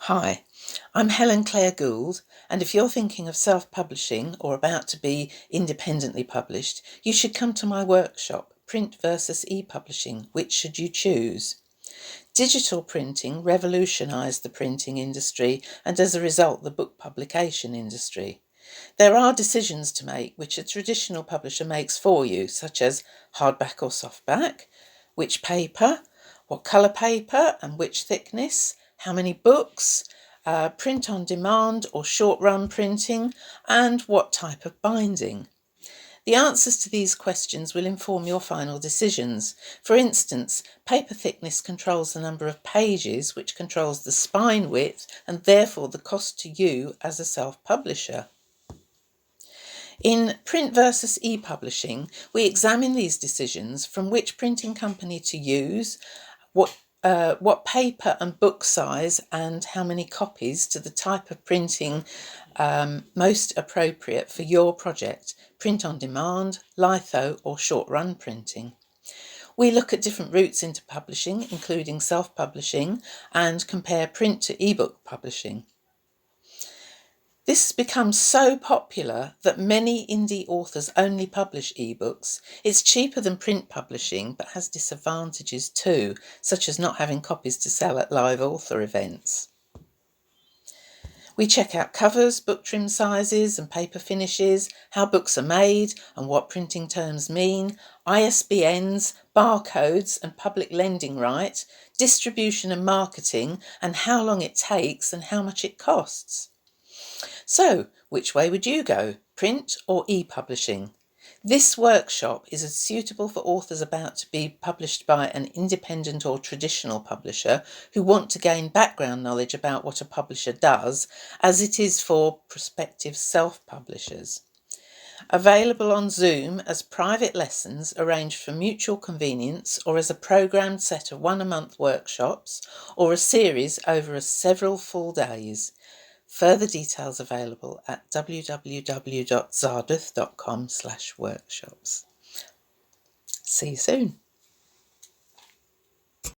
Hi, I'm Helen Clare Gould, and if you're thinking of self-publishing or about to be independently published, you should come to my workshop, Print versus e-Publishing, which should you choose? Digital printing revolutionised the printing industry and as a result the book publication industry. There are decisions to make which a traditional publisher makes for you, such as hardback or softback, which paper, what colour paper and which thickness, how many books, print on demand or short run printing, and what type of binding. The answers to these questions will inform your final decisions. For instance, paper thickness controls the number of pages, which controls the spine width and therefore the cost to you as a self-publisher. In Print versus e-Publishing, we examine these decisions from which printing company to use, what paper and book size and how many copies to the type of printing most appropriate for your project, print on demand, litho or short run printing. We look at different routes into publishing, including self-publishing, and compare print to ebook publishing. This has become so popular that many indie authors only publish ebooks. It's cheaper than print publishing, but has disadvantages too, such as not having copies to sell at live author events. We check out covers, book trim sizes and paper finishes, how books are made and what printing terms mean, ISBNs, barcodes and public lending right, distribution and marketing, and how long it takes and how much it costs. So, which way would you go, print or e-publishing? This workshop is suitable for authors about to be published by an independent or traditional publisher who want to gain background knowledge about what a publisher does, as it is for prospective self-publishers. Available on Zoom as private lessons arranged for mutual convenience or as a programmed set of one-a-month workshops or a series over several full days. Further details available at www.zardeth.com/workshops. See you soon.